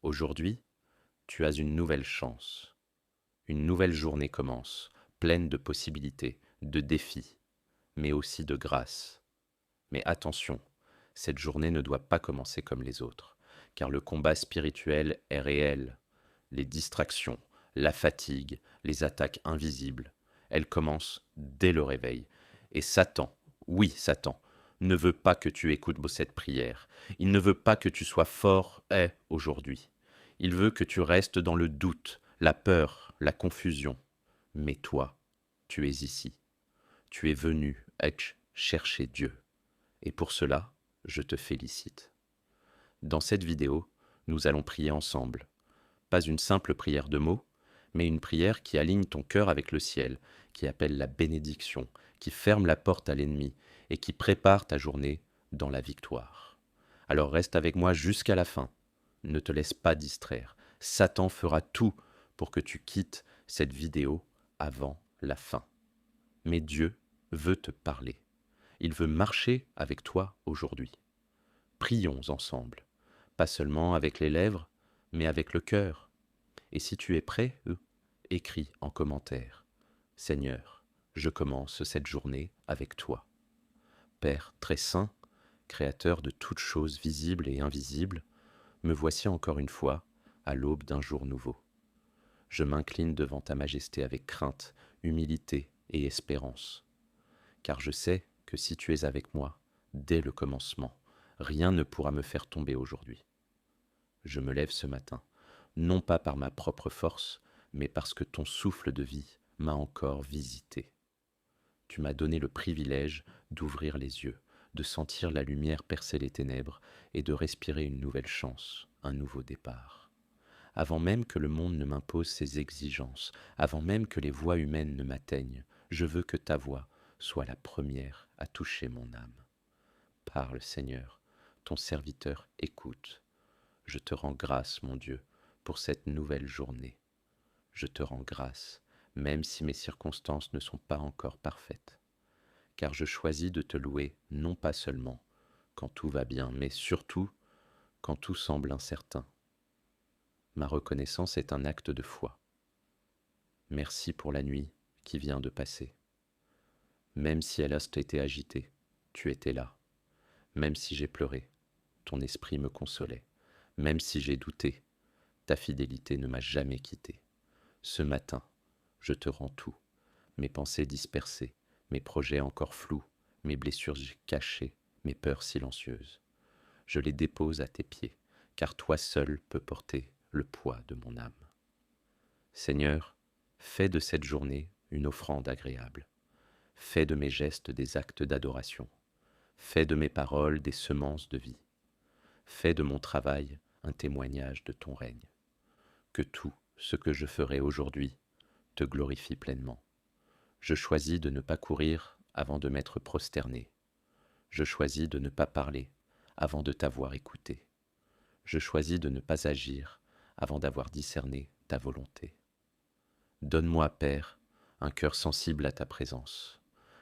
Aujourd'hui, tu as une nouvelle chance. Une nouvelle journée commence, pleine de possibilités, de défis, mais aussi de grâce. Mais attention, cette journée ne doit pas commencer comme les autres, car le combat spirituel est réel. Les distractions, la fatigue, les attaques invisibles, elles commencent dès le réveil. Et Satan, oui Satan, ne veut pas que tu écoutes cette prière. Il ne veut pas que tu sois fort aujourd'hui. Il veut que tu restes dans le doute, la peur, la confusion. Mais toi, tu es ici. Tu es venu chercher Dieu. Et pour cela, je te félicite. Dans cette vidéo, nous allons prier ensemble. Pas une simple prière de mots, mais une prière qui aligne ton cœur avec le ciel, qui appelle la bénédiction, qui ferme la porte à l'ennemi et qui prépare ta journée dans la victoire. Alors reste avec moi jusqu'à la fin. Ne te laisse pas distraire. Satan fera tout pour que tu quittes cette vidéo avant la fin. Mais Dieu veut te parler. Il veut marcher avec toi aujourd'hui. Prions ensemble, pas seulement avec les lèvres, mais avec le cœur. Et si tu es prêt, écris en commentaire. Seigneur, je commence cette journée avec toi. Père très saint, Créateur de toutes choses visibles et invisibles, me voici encore une fois à l'aube d'un jour nouveau. Je m'incline devant ta majesté avec crainte, humilité et espérance, car je sais que si tu es avec moi, dès le commencement, rien ne pourra me faire tomber aujourd'hui. Je me lève ce matin, non pas par ma propre force, mais parce que ton souffle de vie m'a encore visité. Tu m'as donné le privilège d'ouvrir les yeux, de sentir la lumière percer les ténèbres et de respirer une nouvelle chance, un nouveau départ. Avant même que le monde ne m'impose ses exigences, avant même que les voix humaines ne m'atteignent, je veux que ta voix soit la première à toucher mon âme. Parle, Seigneur, ton serviteur écoute. Je te rends grâce, mon Dieu, pour cette nouvelle journée. Je te rends grâce, même si mes circonstances ne sont pas encore parfaites, car je choisis de te louer non pas seulement quand tout va bien, mais surtout quand tout semble incertain. Ma reconnaissance est un acte de foi. Merci pour la nuit qui vient de passer. Même si elle a été agitée, tu étais là. Même si j'ai pleuré, ton esprit me consolait. Même si j'ai douté, ta fidélité ne m'a jamais quitté. Ce matin, je te rends tout, mes pensées dispersées, mes projets encore flous, mes blessures cachées, mes peurs silencieuses. Je les dépose à tes pieds, car toi seul peux porter le poids de mon âme. Seigneur, fais de cette journée une offrande agréable. Fais de mes gestes des actes d'adoration. Fais de mes paroles des semences de vie. Fais de mon travail un témoignage de ton règne. Que tout ce que je ferai aujourd'hui te glorifie pleinement. Je choisis de ne pas courir avant de m'être prosterné. Je choisis de ne pas parler avant de t'avoir écouté. Je choisis de ne pas agir avant d'avoir discerné ta volonté. Donne-moi, Père, un cœur sensible à ta présence,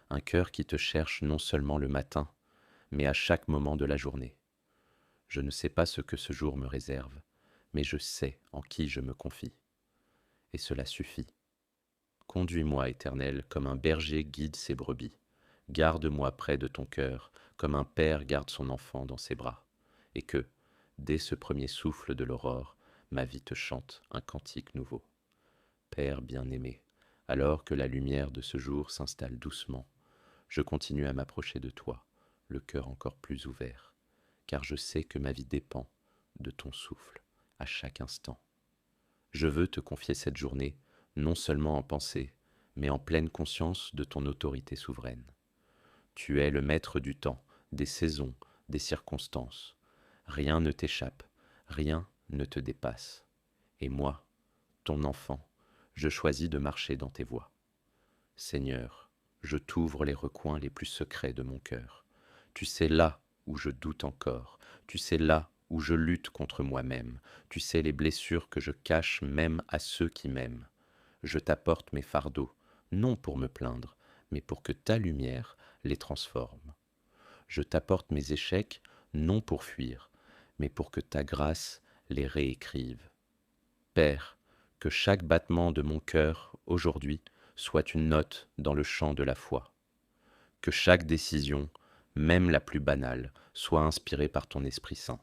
un cœur qui te cherche non seulement le matin, mais à chaque moment de la journée. Je ne sais pas ce que ce jour me réserve, mais je sais en qui je me confie. Et cela suffit. Conduis-moi, Éternel, comme un berger guide ses brebis. Garde-moi près de ton cœur, comme un père garde son enfant dans ses bras. Et que, dès ce premier souffle de l'aurore, ma vie te chante un cantique nouveau. Père bien-aimé, alors que la lumière de ce jour s'installe doucement, je continue à m'approcher de toi, le cœur encore plus ouvert, car je sais que ma vie dépend de ton souffle à chaque instant. Je veux te confier cette journée, non seulement en pensée, mais en pleine conscience de ton autorité souveraine. Tu es le maître du temps, des saisons, des circonstances. Rien ne t'échappe, rien ne te dépasse. Et moi, ton enfant, je choisis de marcher dans tes voies. Seigneur, je t'ouvre les recoins les plus secrets de mon cœur. Tu sais là où je doute encore, tu sais là où je lutte contre moi-même, tu sais les blessures que je cache même à ceux qui m'aiment. Je t'apporte mes fardeaux, non pour me plaindre, mais pour que ta lumière les transforme. Je t'apporte mes échecs, non pour fuir, mais pour que ta grâce les réécrivent. Père, que chaque battement de mon cœur, aujourd'hui, soit une note dans le chant de la foi. Que chaque décision, même la plus banale, soit inspirée par ton Esprit Saint.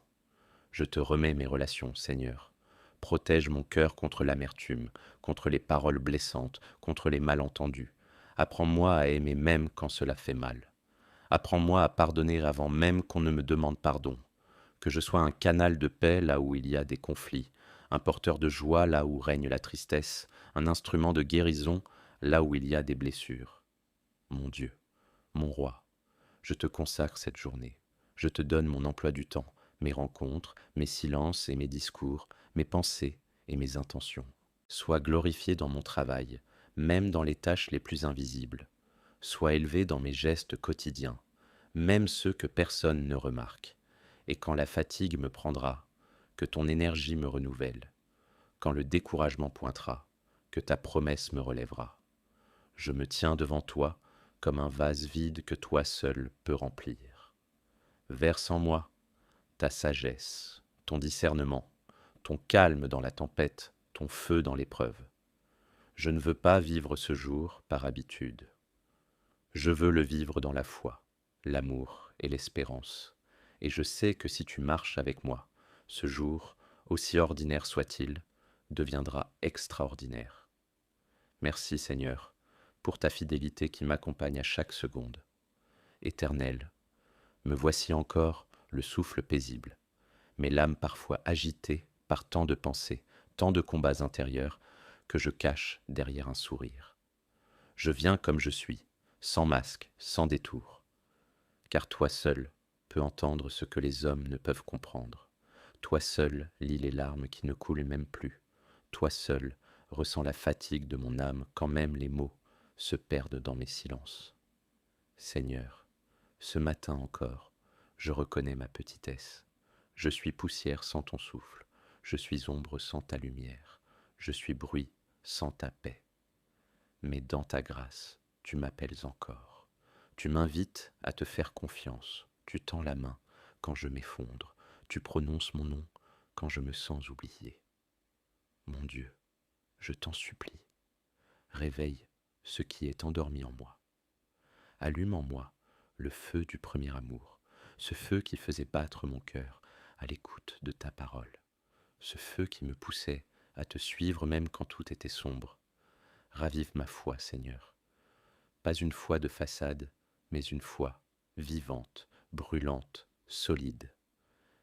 Je te remets mes relations, Seigneur. Protège mon cœur contre l'amertume, contre les paroles blessantes, contre les malentendus. Apprends-moi à aimer même quand cela fait mal. Apprends-moi à pardonner avant même qu'on ne me demande pardon. Que je sois un canal de paix là où il y a des conflits, un porteur de joie là où règne la tristesse, un instrument de guérison là où il y a des blessures. Mon Dieu, mon roi, je te consacre cette journée. Je te donne mon emploi du temps, mes rencontres, mes silences et mes discours, mes pensées et mes intentions. Sois glorifié dans mon travail, même dans les tâches les plus invisibles. Sois élevé dans mes gestes quotidiens, même ceux que personne ne remarque. Et quand la fatigue me prendra, que ton énergie me renouvelle. Quand le découragement pointera, que ta promesse me relèvera. Je me tiens devant toi comme un vase vide que toi seul peux remplir. Verse en moi ta sagesse, ton discernement, ton calme dans la tempête, ton feu dans l'épreuve. Je ne veux pas vivre ce jour par habitude. Je veux le vivre dans la foi, l'amour et l'espérance. Et je sais que si tu marches avec moi, ce jour, aussi ordinaire soit-il, deviendra extraordinaire. Merci Seigneur, pour ta fidélité qui m'accompagne à chaque seconde. Éternel, me voici encore le souffle paisible, mais l'âme parfois agitée par tant de pensées, tant de combats intérieurs, que je cache derrière un sourire. Je viens comme je suis, sans masque, sans détour, car toi seul peux entendre ce que les hommes ne peuvent comprendre. Toi seul lis les larmes qui ne coulent même plus. Toi seul ressens la fatigue de mon âme quand même les mots se perdent dans mes silences. Seigneur, ce matin encore, je reconnais ma petitesse. Je suis poussière sans ton souffle, je suis ombre sans ta lumière, je suis bruit sans ta paix. Mais dans ta grâce, tu m'appelles encore. Tu m'invites à te faire confiance, tu tends la main quand je m'effondre, tu prononces mon nom quand je me sens oublié. Mon Dieu, je t'en supplie, réveille ce qui est endormi en moi. Allume en moi le feu du premier amour, ce feu qui faisait battre mon cœur à l'écoute de ta parole, ce feu qui me poussait à te suivre même quand tout était sombre. Ravive ma foi, Seigneur, pas une foi de façade, mais une foi vivante, brûlante, solide.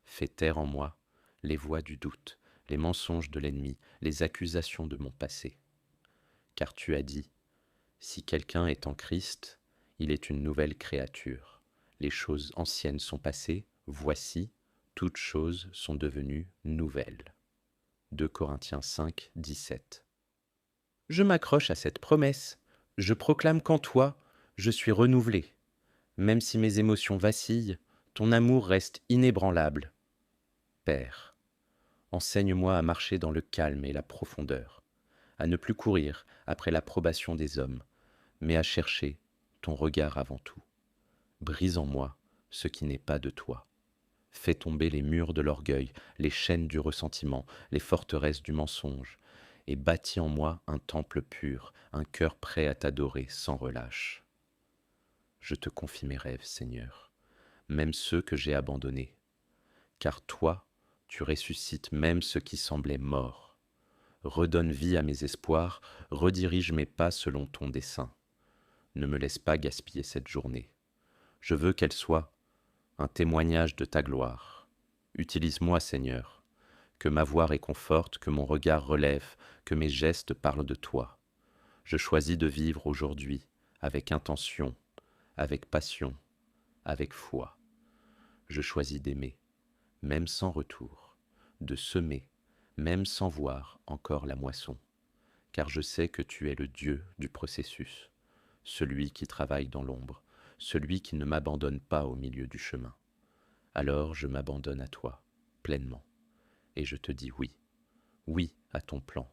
Fais taire en moi les voix du doute, les mensonges de l'ennemi, les accusations de mon passé. Car tu as dit, si quelqu'un est en Christ, il est une nouvelle créature. Les choses anciennes sont passées, voici, toutes choses sont devenues nouvelles. 2 Corinthiens 5, 17. Je m'accroche à cette promesse. Je proclame qu'en toi, je suis renouvelé. Même si mes émotions vacillent, ton amour reste inébranlable. Père, enseigne-moi à marcher dans le calme et la profondeur, à ne plus courir après l'approbation des hommes, mais à chercher ton regard avant tout. Brise en moi ce qui n'est pas de toi. Fais tomber les murs de l'orgueil, les chaînes du ressentiment, les forteresses du mensonge, et bâtis en moi un temple pur, un cœur prêt à t'adorer sans relâche. Je te confie mes rêves, Seigneur, même ceux que j'ai abandonnés, car toi, tu ressuscites même ce qui semblait mort. Redonne vie à mes espoirs, redirige mes pas selon ton dessein. Ne me laisse pas gaspiller cette journée. Je veux qu'elle soit un témoignage de ta gloire. Utilise-moi, Seigneur, que ma voix réconforte, que mon regard relève, que mes gestes parlent de toi. Je choisis de vivre aujourd'hui avec intention, avec passion, avec foi. Je choisis d'aimer, même sans retour, de semer, même sans voir encore la moisson, car je sais que tu es le Dieu du processus, celui qui travaille dans l'ombre, celui qui ne m'abandonne pas au milieu du chemin. Alors je m'abandonne à toi, pleinement, et je te dis oui, oui à ton plan,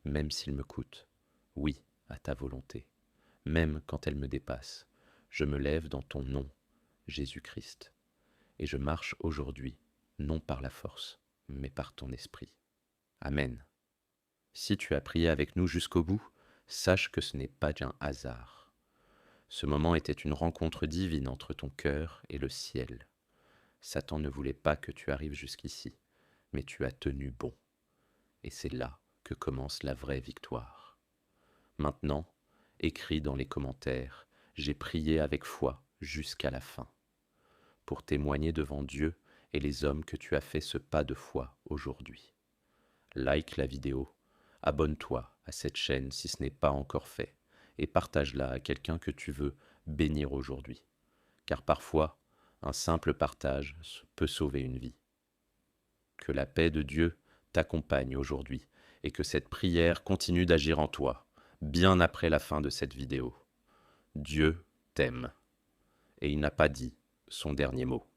même s'il me coûte, oui à ta volonté, même quand elle me dépasse. Je me lève dans ton nom, Jésus-Christ, et je marche aujourd'hui, non par la force, mais par ton esprit. Amen. Si tu as prié avec nous jusqu'au bout, sache que ce n'est pas d'un hasard. Ce moment était une rencontre divine entre ton cœur et le ciel. Satan ne voulait pas que tu arrives jusqu'ici, mais tu as tenu bon. Et c'est là que commence la vraie victoire. Maintenant, écris dans les commentaires, j'ai prié avec foi jusqu'à la fin, pour témoigner devant Dieu et les hommes que tu as fait ce pas de foi aujourd'hui. Like la vidéo, abonne-toi à cette chaîne si ce n'est pas encore fait, et partage-la à quelqu'un que tu veux bénir aujourd'hui, car parfois, un simple partage peut sauver une vie. Que la paix de Dieu t'accompagne aujourd'hui, et que cette prière continue d'agir en toi, bien après la fin de cette vidéo. Dieu t'aime, et il n'a pas dit son dernier mot.